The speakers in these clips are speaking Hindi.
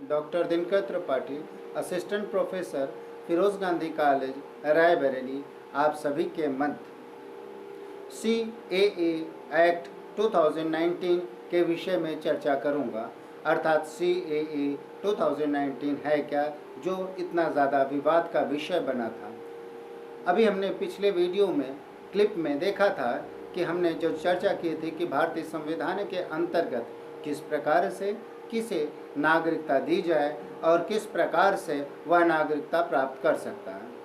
Doctor Dinkar Tripathi, assistant professor, Firoz Gandhi college, Raebareli, आप सभी के मंत्र CAA एक्ट 2019 के विषय में चर्चा करूंगा। अर्थात CAA 2019 है क्या, जो इतना ज़्यादा विवाद का विषय बना था। अभी हमने पिछले वीडियो में क्लिप में देखा था कि हमने जो चर्चा की थी कि भारतीय संविधान के अंतर्गत किस प्रकार से किसे नागरिकता दी जाए और किस प्रकार से वह नागरिकता प्राप्त कर सकता है।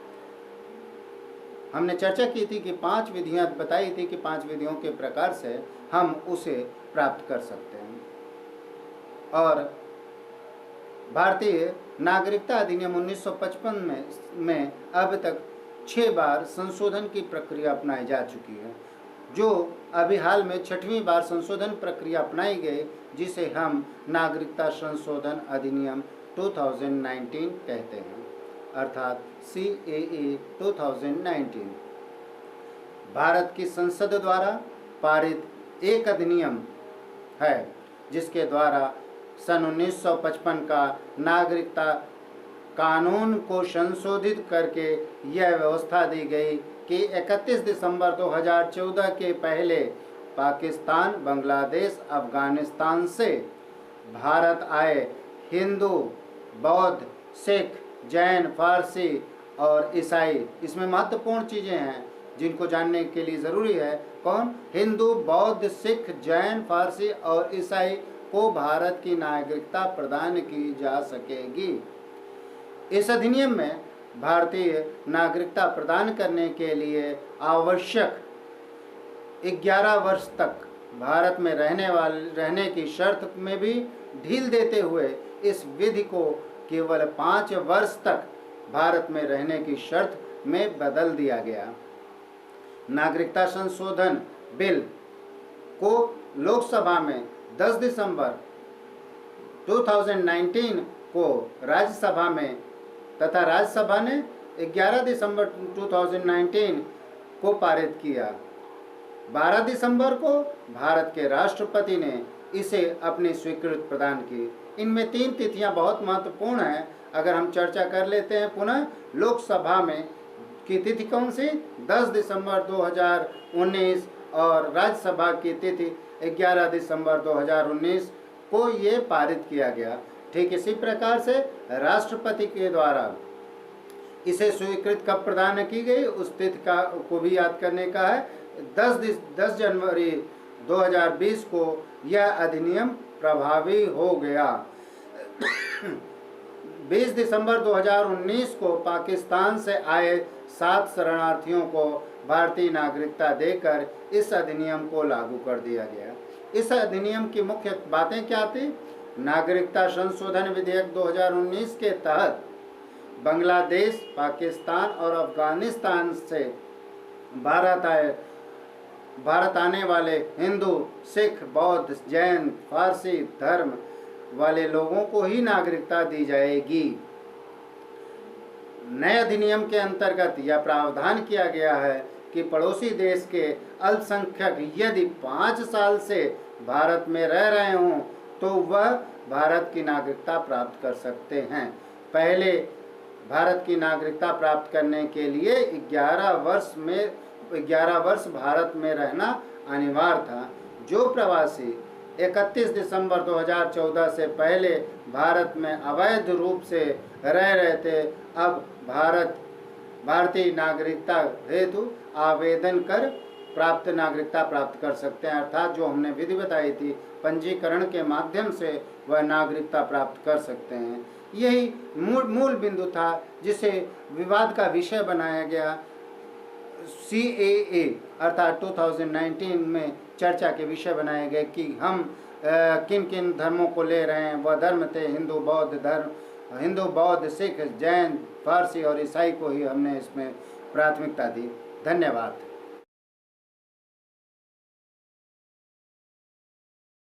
हमने चर्चा की थी कि 5 विधियां बताई थी कि 5 विधियों के प्रकार से हम उसे प्राप्त कर सकते हैं। और भारतीय नागरिकता अधिनियम 1955 में अब तक 6 बार संशोधन की प्रक्रिया अपनाई जा चुकी है, जो अभी हाल में 6वीं बार संशोधन प्रक्रिया अपनाई गई, जिसे हम नागरिकता संशोधन अधिनियम 2019 कहते हैं, अर्थात CAA 2019। भारत की संसद द्वारा पारित एक अधिनियम है जिसके द्वारा सन 1955 का नागरिकता कानून को संशोधित करके यह व्यवस्था दी गई कि 31 दिसंबर 2014 के पहले पाकिस्तान, बांग्लादेश, अफगानिस्तान से भारत आए हिंदू, बौद्ध, सिख, जैन, फारसी और ईसाई, इसमें महत्वपूर्ण चीज़ें हैं जिनको जानने के लिए ज़रूरी है। कौन? हिंदू, बौद्ध, सिख, जैन, फारसी और ईसाई को भारत की नागरिकता प्रदान की जा सकेगी। इस अधिनियम में भारतीय नागरिकता प्रदान करने के लिए आवश्यक 11 वर्ष तक भारत में रहने की शर्त में भी ढील देते हुए इस विधि को केवल 5 वर्ष तक भारत में रहने की शर्त में बदल दिया गया। नागरिकता संशोधन बिल को लोकसभा में 10 दिसंबर 2019 को राज्यसभा में तथा राज्यसभा ने 11 दिसंबर 2019 को पारित किया। 12 दिसंबर को भारत के राष्ट्रपति ने इसे अपनी स्वीकृति प्रदान की। इनमें 3 तिथियां बहुत महत्वपूर्ण हैं। अगर हम चर्चा कर लेते हैं पुनः, लोकसभा में की तिथि कौन सी? 10 दिसंबर 2019 और राज्यसभा की तिथि 11 दिसंबर 2019 को ये पारित किया गया। ठीक इसी प्रकार से राष्ट्रपति के द्वारा इसे स्वीकृति कब प्रदान की गई, उस तिथि को भी याद करने का है। 10 जनवरी 2020 को यह अधिनियम प्रभावी हो गया। 20 दिसंबर 2019 को पाकिस्तान से आए 7 शरणार्थियों को भारतीय नागरिकता देकर इस अधिनियम को लागू कर दिया गया। इस अधिनियम की मुख्य बातें क्या थी? नागरिकता संशोधन विधेयक 2019 के तहत बांग्लादेश, पाकिस्तान और अफगानिस्तान से भारत आने वाले हिंदू, सिख, बौद्ध, जैन, फारसी धर्म वाले लोगों को ही नागरिकता दी जाएगी। नए अधिनियम के अंतर्गत यह प्रावधान किया गया है कि पड़ोसी देश के अल्पसंख्यक यदि 5 साल से भारत में रह रहे हों तो वह भारत की नागरिकता प्राप्त कर सकते हैं। पहले भारत की नागरिकता प्राप्त करने के लिए 11 वर्ष भारत में रहना अनिवार्य था। जो प्रवासी 31 दिसंबर 2014 से पहले भारत में अवैध रूप से रह रहे थे, अब भारतीय नागरिकता हेतु आवेदन कर नागरिकता प्राप्त कर सकते हैं। अर्थात जो हमने विधि बताई थी, पंजीकरण के माध्यम से वह नागरिकता प्राप्त कर सकते हैं। यही मूल बिंदु था जिसे विवाद का विषय बनाया गया। CAA अर्थात 2019 में चर्चा के विषय बनाए गए कि हम किन किन धर्मों को ले रहे हैं। वह धर्म थे हिंदू, बौद्ध, सिख, जैन, फारसी और ईसाई को ही हमने इसमें प्राथमिकता दी। धन्यवाद।